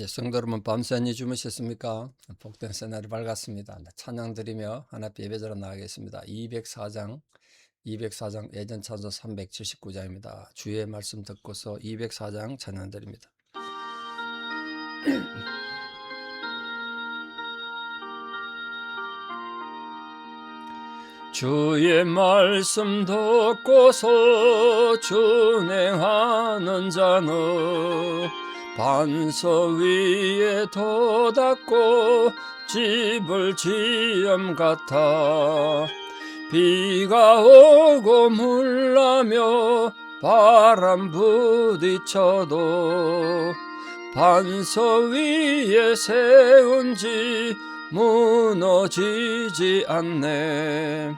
성도 여러분, 밤새 안녕히 주무셨습니까? 복된 새날이 밝았습니다. 찬양 드리며 하나님 예배자로 나가겠습니다. 204장 예전 찬송 379장입니다. 주의 말씀 듣고서 204장 찬양 드립니다. 주의 말씀 듣고서 준행하는 자는 반석 위에 돋았고 집을 지음 같아. 비가 오고 물나며 바람 부딪혀도 반석 위에 세운 집 무너지지 않네.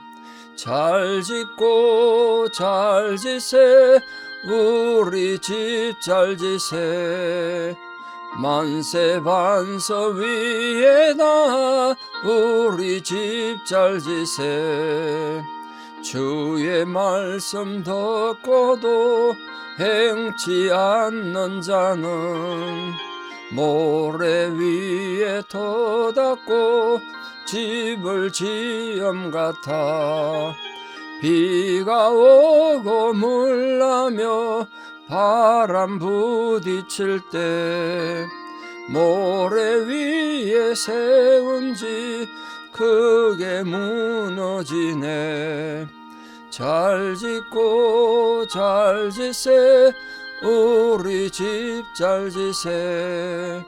잘 짓고 잘 지세 우리 집 잘 지세. 만세 반석 위에다 우리 집 잘 지세. 주의 말씀 듣고도 행치 않는 자는 모래 위에 돋았고 집을 지음 같아. 비가 오고 물나며 바람 부딪힐 때 모래 위에 세운 집 크게 무너지네. 잘 짓고 잘 지세 우리 집 잘 지세.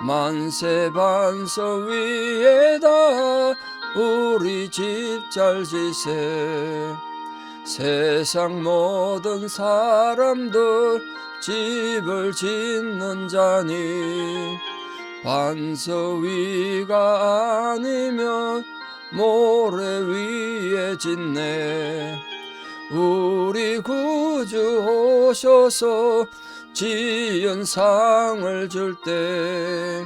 만세 반석 위에다 우리 집 잘 지세. 세상 모든 사람들 집을 짓는 자니 반석 위가 아니면 모래 위에 짓네. 우리 구주 오셔서 지은 상을 줄 때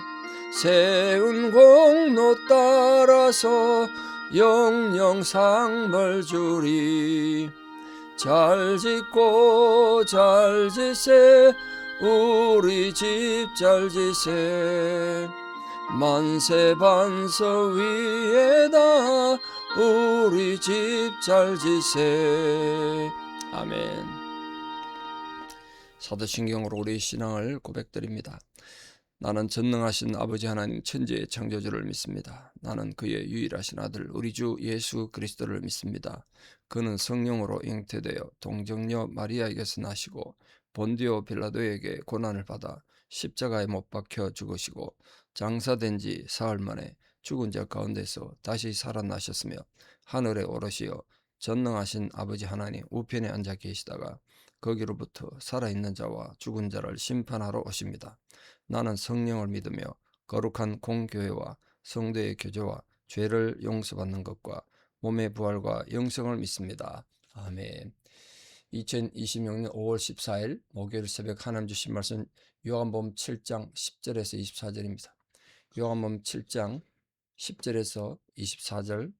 세운 공로 따라서 영영 상을 주리. 잘 짓고 잘 지세 우리 집 잘 지세. 만세 반석 위에다 우리 집 잘 지세. 아멘. 사도신경으로 우리의 신앙을 고백드립니다. 나는 전능하신 아버지 하나님 천지의 창조주를 믿습니다. 나는 그의 유일하신 아들 우리 주 예수 그리스도를 믿습니다. 그는 성령으로 잉태되어 동정녀 마리아에게서 나시고 본디오 빌라도에게 고난을 받아 십자가에 못 박혀 죽으시고 장사된 지 사흘 만에 죽은 자 가운데서 다시 살아나셨으며 하늘에 오르시어 전능하신 아버지 하나님 우편에 앉아 계시다가 거기로부터 살아있는 자와 죽은 자를 심판하러 오십니다. 나는 성령을 믿으며 거룩한 공교회와 성도의 교제와 죄를 용서받는 것과 몸의 부활과 영생을 믿습니다. 아멘. 2026년 5월 14일 목요일 새벽 하나님 주신 말씀 요한복음 7장 10절에서 24절입니다. 요한복음 7장 10절에서 24절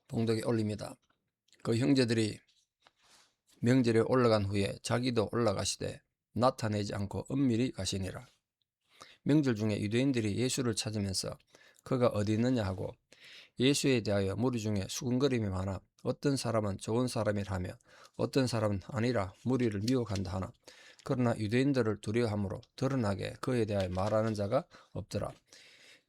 봉독에 올립니다. 그 형제들이 명절에 올라간 후에 자기도 올라가시되 나타내지 않고 은밀히 가시니라. 명절 중에 유대인들이 예수를 찾으면서 그가 어디 있느냐 하고 예수에 대하여 무리 중에 수군거림이 많아 어떤 사람은 좋은 사람이라 하며 어떤 사람은 아니라 무리를 미혹한다 하나. 그러나 유대인들을 두려워함으로 드러나게 그에 대하여 말하는 자가 없더라.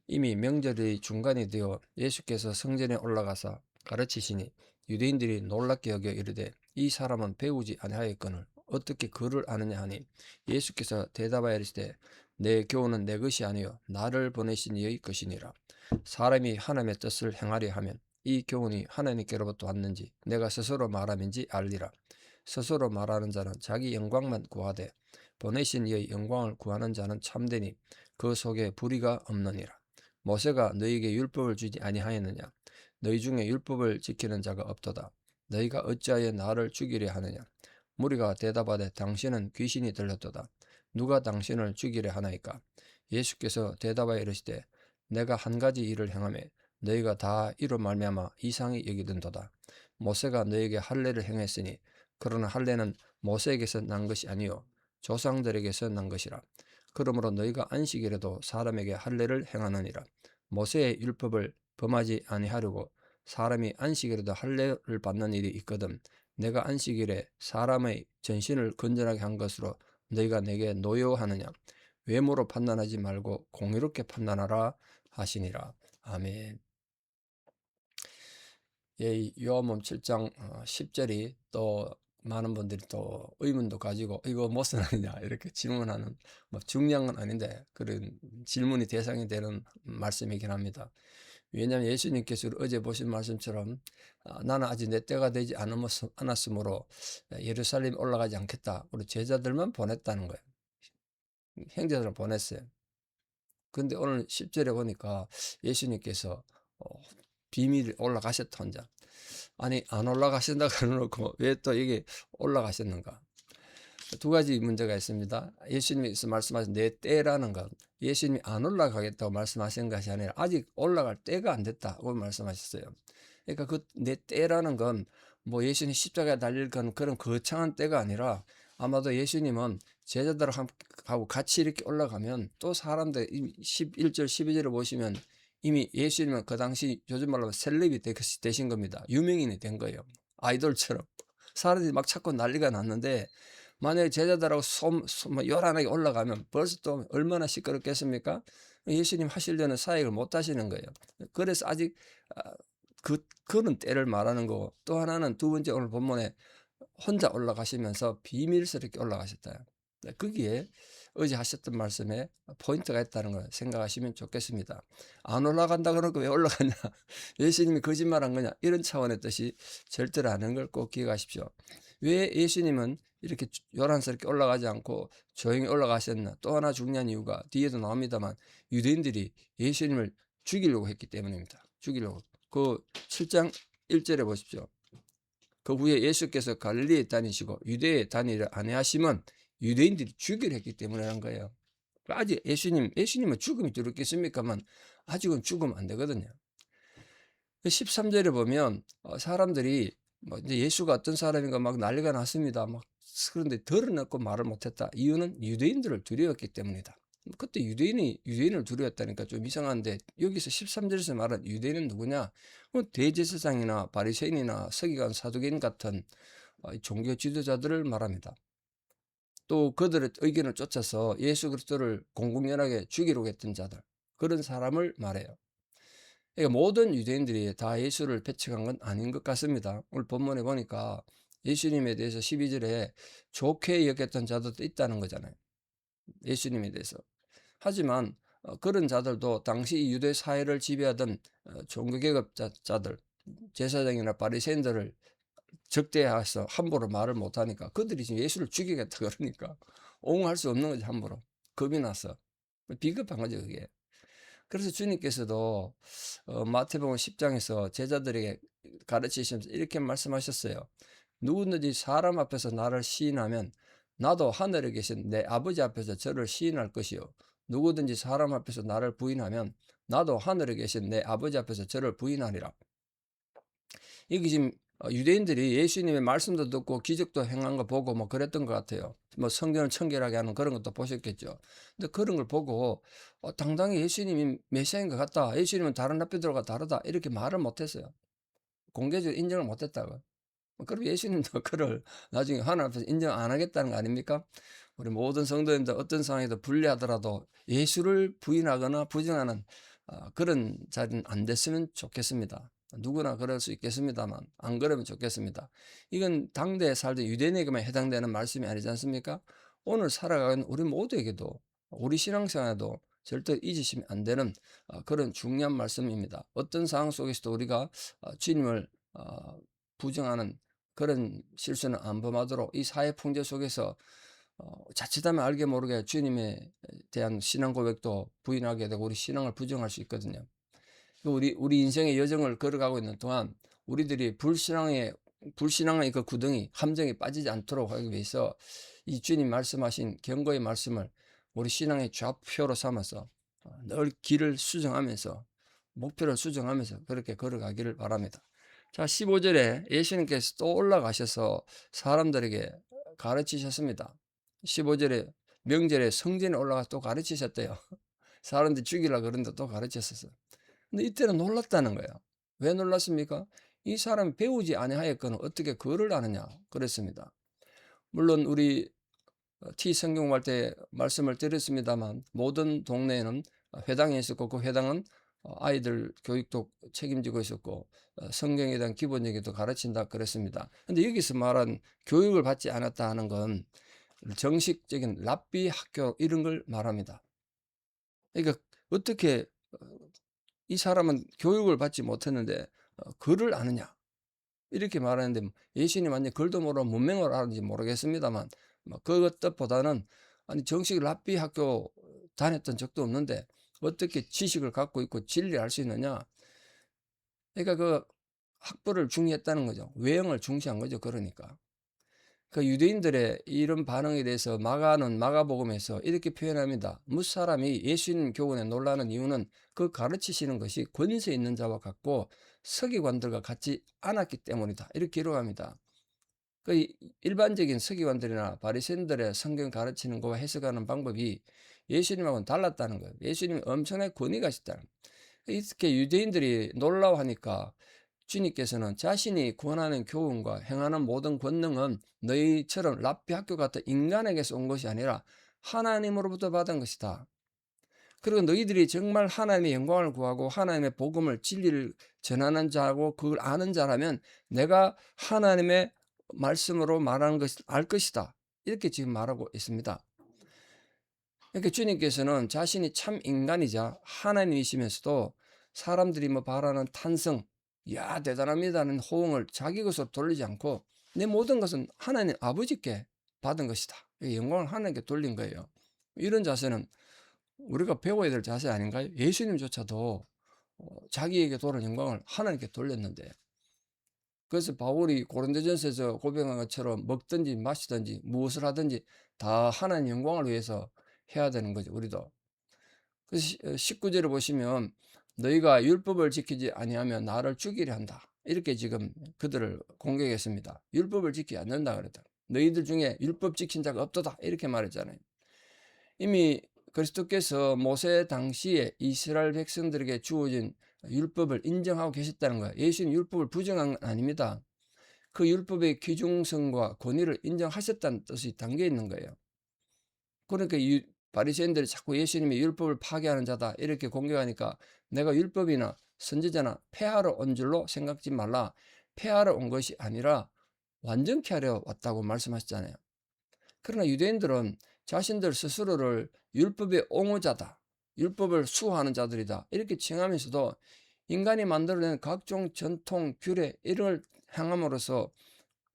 이미 명절이 중간이 되어 예수께서 성전에 올라가사 가르치시니 유대인들이 놀랍게 여겨 이르되 이 사람은 배우지 아니하였거늘 어떻게 그를 아느냐 하니 예수께서 대답하여 이르시되 내 교훈은 내 것이 아니요 나를 보내신 이의 것이니라. 사람이 하나님의 뜻을 행하려 하면 이 교훈이 하나님께로부터 왔는지 내가 스스로 말함인지 알리라. 스스로 말하는 자는 자기 영광만 구하되 보내신 이의 영광을 구하는 자는 참되니 그 속에 불의가 없느니라. 모세가 너희에게 율법을 주지 아니하였느냐? 너희 중에 율법을 지키는 자가 없도다. 너희가 어찌하여 나를 죽이려 하느냐? 무리가 대답하되 당신은 귀신이 들렸도다. 누가 당신을 죽이려 하나이까? 예수께서 대답하여 이르시되 내가 한 가지 일을 행하매 너희가 다 이로 말미암아 이상히 여기던도다. 모세가 너희에게 할례를 행했으니 그러나 할례는 모세에게서 난 것이 아니요 조상들에게서 난 것이라. 그러므로 너희가 안식일에도 사람에게 할례를 행하느니라. 모세의 율법을 범하지 아니하려고 사람이 안식일에도 할례를 받는 일이 있거든. 내가 안식일에 사람의 전신을 건전하게 한 것으로 너희가 내게 노여하느냐. 외모로 판단하지 말고 공의롭게 판단하라 하시니라. 아멘. 예, 요한복음 7장 10절이 또 많은 분들이 또 의문도 가지고 이거 무슨 아니냐 이렇게 질문하는, 뭐 중요한 건 아닌데 그런 질문이 대상이 되는 말씀이긴 합니다. 왜냐하면 예수님께서 어제 보신 말씀처럼 나는 아직 내 때가 되지 않았으므로 예루살렘 올라가지 않겠다. 우리 제자들만 보냈다는 거예요. 형제들을 보냈어요. 근데 오늘 10절에 보니까 예수님께서 비밀 올라가셨다 혼자. 아니 안 올라가신다 그러놓고 왜 또 이게 올라가셨는가? 두 가지 문제가 있습니다. 예수님께서 말씀하신 내 때라는 것, 예수님이 안 올라가겠다고 말씀하신 것이 아니라 아직 올라갈 때가 안 됐다고 말씀하셨어요. 그러니까 그 내 때라는 건 뭐 예수님 십자가에 달릴 건 그런 거창한 때가 아니라 아마도 예수님은 제자들하고 같이 이렇게 올라가면 또 사람들 11절 12절을 보시면 이미 예수님은 그 당시 요즘 말로 셀럽이 되신 겁니다. 유명인이 된 거예요. 아이돌처럼. 사람들이 막 찾고 난리가 났는데 만약에 제자들하고 요란하게 올라가면 벌써 또 얼마나 시끄럽겠습니까? 예수님 하시려는 사역을 못 하시는 거예요. 그래서 아직 그런 때를 말하는 거고, 또 하나는 두 번째 오늘 본문에 혼자 올라가시면서 비밀스럽게 올라가셨다. 거기에 어제 하셨던 말씀에 포인트가 있다는 걸 생각하시면 좋겠습니다. 안 올라간다 그러니까 왜 올라가냐? 예수님이 거짓말한 거냐? 이런 차원의 뜻이 절대로 아닌 걸 꼭 기억하십시오. 왜 예수님은 이렇게 요란스럽게 올라가지 않고 조용히 올라가셨나? 또 하나 중요한 이유가 뒤에도 나옵니다만 유대인들이 예수님을 죽이려고 했기 때문입니다. 죽이려고. 그 7장 1절에 보십시오. 그 후에 예수께서 갈릴리에 다니시고 유대에 다니려 아니하시면 유대인들이 죽이려 했기 때문에 한 거예요. 아직 예수님은 죽음이 두렵겠습니까만 아직은 죽으면 안 되거든요. 13절에 보면 사람들이 뭐 이제 예수가 어떤 사람인가 막 난리가 났습니다. 막 그런데 드러냈고 말을 못했다. 이유는 유대인들을 두려웠기 때문이다. 그때 유대인을 두려웠다니까 좀 이상한데 여기서 13절에서 말한 유대인은 누구냐? 대제사장이나 바리새인이나 서기관 사두개인 같은 종교 지도자들을 말합니다. 또 그들의 의견을 쫓아서 예수 그리스도를 공공연하게 죽이려고 했던 자들, 그런 사람을 말해요. 그러니까 모든 유대인들이 다 예수를 배척한 건 아닌 것 같습니다. 오늘 본문에 보니까 예수님에 대해서 12절에 좋게 여겼던 자들도 있다는 거잖아요. 예수님에 대해서. 하지만 그런 자들도 당시 유대 사회를 지배하던 종교개혁자들, 제사장이나 바리새인들을 적대해서 함부로 말을 못하니까 그들이 지금 예수를 죽이겠다 그러니까 옹호할 수 없는 거지. 함부로 겁이 나서 비겁한 거죠 그게. 그래서 주님께서도 마태복음 10장에서 제자들에게 가르치시면서 이렇게 말씀하셨어요. 누구든지 사람 앞에서 나를 시인하면 나도 하늘에 계신 내 아버지 앞에서 저를 시인할 것이요. 누구든지 사람 앞에서 나를 부인하면 나도 하늘에 계신 내 아버지 앞에서 저를 부인하리라. 이게 지금 유대인들이 예수님의 말씀도 듣고 기적도 행한 거 보고 뭐 그랬던 것 같아요. 뭐 성경을 청결하게 하는 그런 것도 보셨겠죠. 근데 그런 걸 보고 당당히 예수님이 메시아인 것 같다. 예수님은 다른 라피들과 다르다. 이렇게 말을 못했어요. 공개적으로 인정을 못했다고. 그럼 예수님도 그를 나중에 하나님 앞에서 인정 안 하겠다는 거 아닙니까? 우리 모든 성도님들 어떤 상황에도 불리하더라도 예수를 부인하거나 부정하는 그런 자리는 안 됐으면 좋겠습니다. 누구나 그럴 수 있겠습니다만 안 그러면 좋겠습니다. 이건 당대에 살던 유대인에게만 해당되는 말씀이 아니지 않습니까? 오늘 살아가는 우리 모두에게도 우리 신앙생활에도 절대 잊으시면 안 되는 그런 중요한 말씀입니다. 어떤 상황 속에서도 우리가 주님을 부정하는 그런 실수는 안 범하도록 이 사회 풍조 속에서 자칫하면 알게 모르게 주님에 대한 신앙 고백도 부인하게 되고 우리 신앙을 부정할 수 있거든요. 우리 인생의 여정을 걸어가고 있는 동안 우리들이 불신앙의 그 구덩이 함정에 빠지지 않도록 하기 위해서 이 주님 말씀하신 경고의 말씀을 우리 신앙의 좌표로 삼아서 늘 길을 수정하면서 목표를 수정하면서 그렇게 걸어가기를 바랍니다. 자, 15절에 예수님께서 또 올라가셔서 사람들에게 가르치셨습니다. 15절에 명절에 성전에 올라가서 또 가르치셨대요. 사람들 죽이려고 그러는데 또 가르쳤었어. 근데 이때는 놀랐다는 거예요. 왜 놀랐습니까? 이 사람이 배우지 아니하였거늘 어떻게 그를 아느냐 그랬습니다. 물론 우리 T 성경할 때 말씀을 드렸습니다만 모든 동네에는 회당이 있었고 그 회당은 아이들 교육도 책임지고 있었고 성경에 대한 기본적인 도 가르친다 그랬습니다. 근데 여기서 말한 교육을 받지 않았다 하는 건 정식적인 랍비 학교 이런 걸 말합니다. 그러니까 어떻게 이 사람은 교육을 받지 못했는데 글을 아느냐 이렇게 말하는데 예수님 완전 글도 모르고 문맹을 아는지 모르겠습니다만 그것보다는 아니 정식 랍비 학교 다녔던 적도 없는데 어떻게 지식을 갖고 있고 진리를 알 수 있느냐. 그러니까 그 학부를 중시했다는 거죠. 외형을 중시한 거죠. 그러니까 그 유대인들의 이런 반응에 대해서 마가는 마가복음에서 이렇게 표현합니다. 무사람이 예수님 교훈에 놀라는 이유는 그 가르치시는 것이 권세 있는 자와 같고 서기관들과 같지 않았기 때문이다. 이렇게 기록합니다. 그 일반적인 서기관들이나 바리새인들의 성경 가르치는 거와 해석하는 방법이 예수님하고는 달랐다는 거예요. 예수님이 엄청나게 권위가 있었다는 거예요. 이렇게 유대인들이 놀라워하니까 주님께서는 자신이 권하는 교훈과 행하는 모든 권능은 너희처럼 랍비 학교 같은 인간에게서 온 것이 아니라 하나님으로부터 받은 것이다. 그리고 너희들이 정말 하나님의 영광을 구하고 하나님의 복음을 진리를 전하는 자고 그걸 아는 자라면 내가 하나님의 말씀으로 말하는 것을 알 것이다. 이렇게 지금 말하고 있습니다. 그러니까 주님께서는 자신이 참 인간이자 하나님이시면서도 사람들이 뭐 바라는 탄성, 야 대단합니다는 호응을 자기 것으로 돌리지 않고 내 모든 것은 하나님 아버지께 받은 것이다. 영광을 하나님께 돌린 거예요. 이런 자세는 우리가 배워야 될 자세 아닌가요? 예수님조차도 자기에게 돌아온 영광을 하나님께 돌렸는데 그래서 바울이 고린도전서에서 고백한 것처럼 먹든지 마시든지 무엇을 하든지 다 하나님 영광을 위해서 해야 되는 거죠. 우리도. 그래서 19절을 보시면 너희가 율법을 지키지 아니하면 나를 죽이려 한다. 이렇게 지금 그들을 공격했습니다. 율법을 지키지 않는다 그랬다. 너희들 중에 율법 지킨 자가 없도다. 이렇게 말했잖아요. 이미 그리스도께서 모세 당시에 이스라엘 백성들에게 주어진 율법을 인정하고 계셨다는 거예요. 예수님 율법을 부정한 건 아닙니다. 그 율법의 귀중성과 권위를 인정하셨다는 뜻이 담겨 있는 거예요. 그러니까 바리새인들이 자꾸 예수님이 율법을 파괴하는 자다 이렇게 공격하니까 내가 율법이나 선지자나 폐하러 온 줄로 생각지 말라. 폐하러 온 것이 아니라 완전케 하려 왔다고 말씀하셨잖아요. 그러나 유대인들은 자신들 스스로를 율법의 옹호자다, 율법을 수호하는 자들이다 이렇게 칭하면서도 인간이 만들어낸 각종 전통, 규례 이런 걸 행함으로써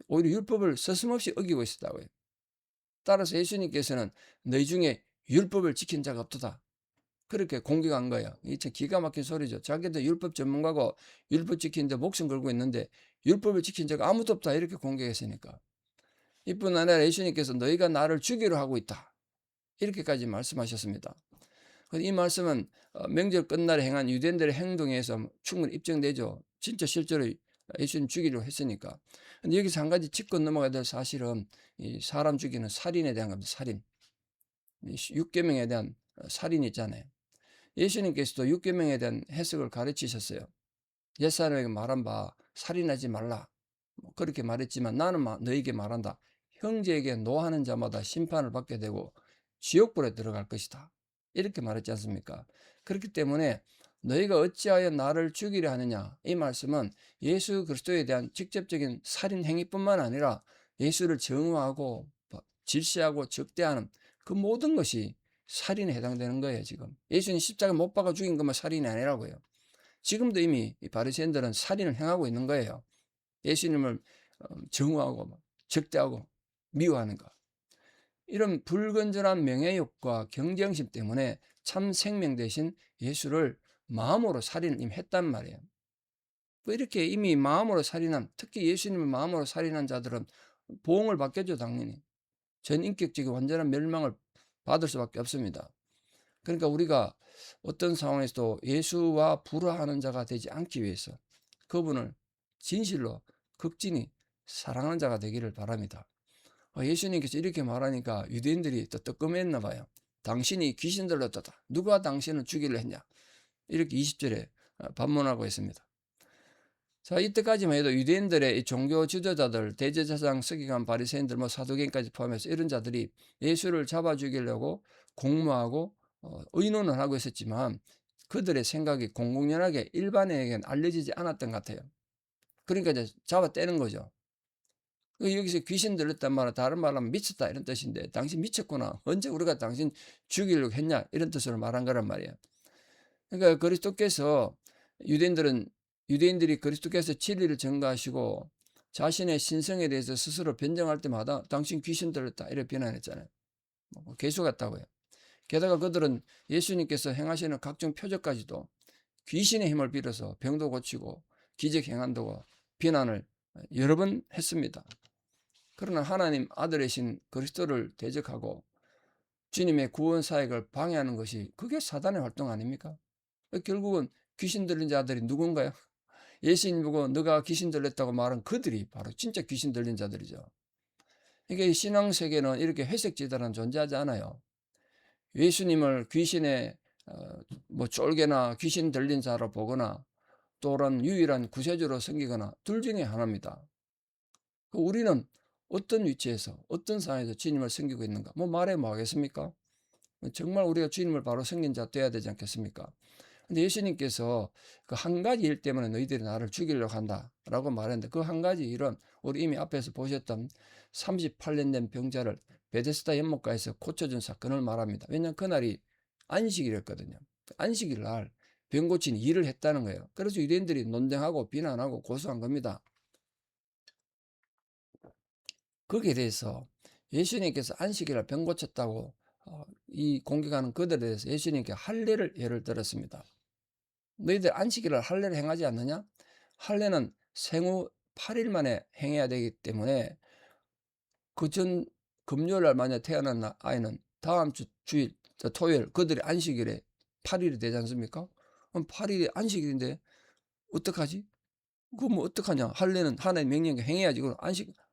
오히려 율법을 서슴없이 어기고 있었다고요. 따라서 예수님께서는 너희 중에 율법을 지킨 자가 없도다. 그렇게 공격한 거예요. 이 참 기가 막힌 소리죠. 자기도 율법 전문가고 율법 지키는데 목숨 걸고 있는데 율법을 지킨 자가 아무도 없다. 이렇게 공격했으니까. 이뿐 아니라 예수님께서 너희가 나를 죽이려 하고 있다. 이렇게까지 말씀하셨습니다. 이 말씀은 명절 끝날에 행한 유대인들의 행동에서 충분히 입증되죠. 진짜 실제로 예수님 죽이려고 했으니까. 근데 여기서 한 가지 짚고 넘어가야 될 사실은 이 사람 죽이는 살인에 대한 겁니다. 살인. 6계명에 대한 살인이 있잖아요. 예수님께서도 6계명에 대한 해석을 가르치셨어요. 옛사람에게 말한 바 살인하지 말라. 그렇게 말했지만 나는 너에게 말한다. 형제에게 노하는 자마다 심판을 받게 되고 지옥불에 들어갈 것이다. 이렇게 말했지 않습니까? 그렇기 때문에 너희가 어찌하여 나를 죽이려 하느냐. 이 말씀은 예수 그리스도에 대한 직접적인 살인 행위뿐만 아니라 예수를 정의하고 질시하고 적대하는 그 모든 것이 살인에 해당되는 거예요. 지금 예수님 십자가에 못 박아 죽인 것만 살인이 아니라고요. 지금도 이미 바리새인들은 살인을 행하고 있는 거예요. 예수님을 정의하고 적대하고 미워하는 것. 이런 불건전한 명예욕과 경쟁심 때문에 참 생명 대신 예수를 마음으로 살인을 이미 했단 말이에요. 이렇게 이미 마음으로 살인한, 특히 예수님을 마음으로 살인한 자들은 보응을 받겠죠. 당연히. 전인격적인 완전한 멸망을 받을 수밖에 없습니다. 그러니까 우리가 어떤 상황에서도 예수와 불화하는 자가 되지 않기 위해서 그분을 진실로 극진히 사랑하는 자가 되기를 바랍니다. 예수님께서 이렇게 말하니까 유대인들이 또 뜨끔했나 봐요. 당신이 귀신 들렸다. 누가 당신을 죽이려 했냐. 이렇게 20절에 반문하고 있습니다. 자, 이때까지만 해도 유대인들의 이 종교 지도자들, 대제사장, 서기관, 바리새인들, 사두개인까지 포함해서 이런 자들이 예수를 잡아 죽이려고 공모하고 의논을 하고 있었지만 그들의 생각이 공공연하게 일반인에게는 알려지지 않았던 것 같아요. 그러니까 이제 잡아 떼는 거죠. 여기서 귀신 들렸단 말은 다른 말로 하면 미쳤다 이런 뜻인데, 당신 미쳤구나. 언제 우리가 당신 죽이려고 했냐 이런 뜻으로 말한 거란 말이에요. 그러니까 그리스도께서 유대인들이 그리스도께서 진리를 전가하시고 자신의 신성에 대해서 스스로 변정할 때마다 당신 귀신 들렸다 이렇게 비난했잖아요. 개수 같다고요. 게다가 그들은 예수님께서 행하시는 각종 표적까지도 귀신의 힘을 빌어서 병도 고치고 기적 행한다고 비난을 여러 번 했습니다. 그러나 하나님 아들이신 그리스도를 대적하고 주님의 구원 사역을 방해하는 것이 그게 사단의 활동 아닙니까? 결국은 귀신 들린 자들이 누군가요? 예수님 보고 너가 귀신 들렸다고 말한 그들이 바로 진짜 귀신 들린 자들이죠. 이게 신앙 세계는 이렇게 회색 지대는 존재하지 않아요. 예수님을 귀신의 쫄개나 귀신 들린 자로 보거나 또는 유일한 구세주로 섬기거나 둘 중에 하나입니다. 우리는 어떤 위치에서 어떤 상황에서 주님을 섬기고 있는가? 말해 뭐 하겠습니까? 정말 우리가 주님을 바로 섬긴 자 돼야 되지 않겠습니까? 근데 예수님께서 그 한 가지 일 때문에 너희들이 나를 죽이려고 한다라고 말했는데, 그 한 가지 일은 우리 이미 앞에서 보셨던 38년 된 병자를 베데스다 연못가에서 고쳐준 사건을 말합니다. 왜냐하면 그날이 안식일이었거든요. 안식일 날 병 고친 일을 했다는 거예요. 그래서 유대인들이 논쟁하고 비난하고 고소한 겁니다. 거기에 대해서 예수님께서 안식일날 병 고쳤다고 이 공격하는 그들에 대해서 예수님께 할례를 예를 들었습니다. 너희들 안식일날 할례를 행하지 않느냐? 할례는 생후 8일 만에 행해야 되기 때문에 그 전 금요일날 만약 태어난 아이는 다음 주 주일 토요일 그들이 안식일에 8일이 되지 않습니까? 그럼 8일이 안식일인데 어떡하지? 그거 어떡하냐? 할례는 하나님 명령에 행해야지. 그럼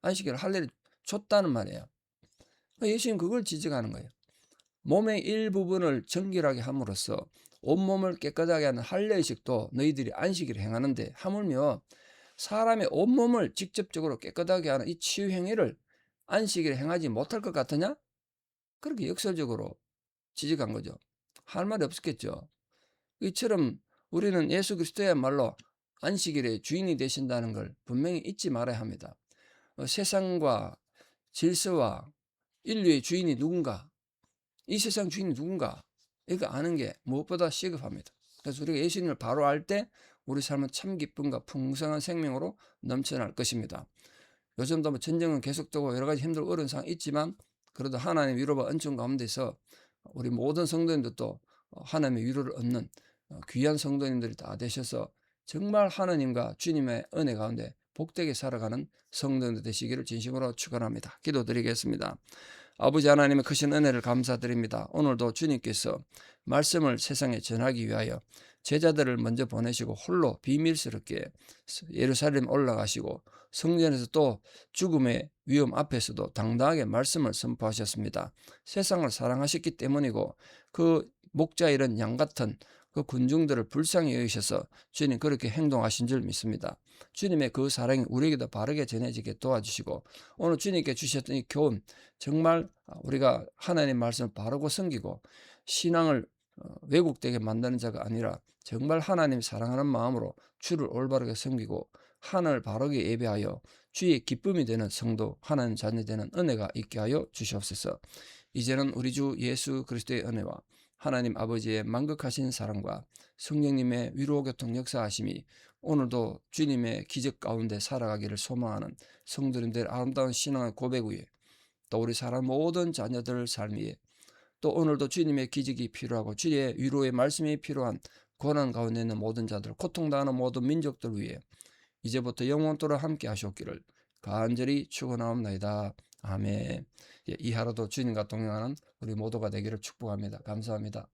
안식일 할례를 줬다는 말이에요. 예수님 그걸 지적하는 거예요. 몸의 일부분을 정결하게 함으로써 온몸을 깨끗하게 하는 할례의식도 너희들이 안식일에 행하는데, 하물며 사람의 온몸을 직접적으로 깨끗하게 하는 이 치유 행위를 안식일에 행하지 못할 것 같으냐? 그렇게 역설적으로 지적한 거죠. 할 말이 없었겠죠. 이처럼 우리는 예수 그리스도야말로 안식일의 주인이 되신다는 걸 분명히 잊지 말아야 합니다. 세상과 질서와 인류의 주인이 누군가, 이 세상 주인이 누군가, 이거 아는 게 무엇보다 시급합니다. 그래서 우리가 예수님을 바로 알 때 우리 삶은 참 기쁨과 풍성한 생명으로 넘쳐날 것입니다. 요즘도 전쟁은 계속되고 여러 가지 힘들고 어려운 상황이 있지만, 그래도 하나님의 위로와 은총 가운데서 우리 모든 성도님들도 하나님의 위로를 얻는 귀한 성도님들이 다 되셔서 정말 하나님과 주님의 은혜 가운데 복되게 살아가는 성도들 되시기를 진심으로 축원합니다. 기도드리겠습니다. 아버지 하나님의 크신 은혜를 감사드립니다. 오늘도 주님께서 말씀을 세상에 전하기 위하여 제자들을 먼저 보내시고 홀로 비밀스럽게 예루살렘 올라가시고 성전에서 또 죽음의 위험 앞에서도 당당하게 말씀을 선포하셨습니다. 세상을 사랑하셨기 때문이고 그 목자 잃은 양 같은 그 군중들을 불쌍히 여기셔서 주님 그렇게 행동하신 줄 믿습니다. 주님의 그 사랑이 우리에게도 바르게 전해지게 도와주시고, 오늘 주님께 주셨던 이 교훈, 정말 우리가 하나님의 말씀을 바르고 섬기고 신앙을 왜곡되게 만드는 자가 아니라 정말 하나님 사랑하는 마음으로 주를 올바르게 섬기고 하늘 바르게 예배하여 주의 기쁨이 되는 성도, 하나님 자녀 되는 은혜가 있게 하여 주시옵소서. 이제는 우리 주 예수 그리스도의 은혜와 하나님 아버지의 만극하신 사랑과 성령님의 위로 교통 역사하심이 오늘도 주님의 기적 가운데 살아가기를 소망하는 성도님들 아름다운 신앙의 고백 위에, 또 우리 사람 모든 자녀들 삶 위에, 또 오늘도 주님의 기적이 필요하고 주의 위로의 말씀이 필요한 고난 가운데 있는 모든 자들, 고통당하는 모든 민족들 위에 이제부터 영원토록 함께 하시옵기를 간절히 축원하옵나이다. 아멘. 이 하루도 주님과 동행하는 우리 모두가 되기를 축복합니다. 감사합니다.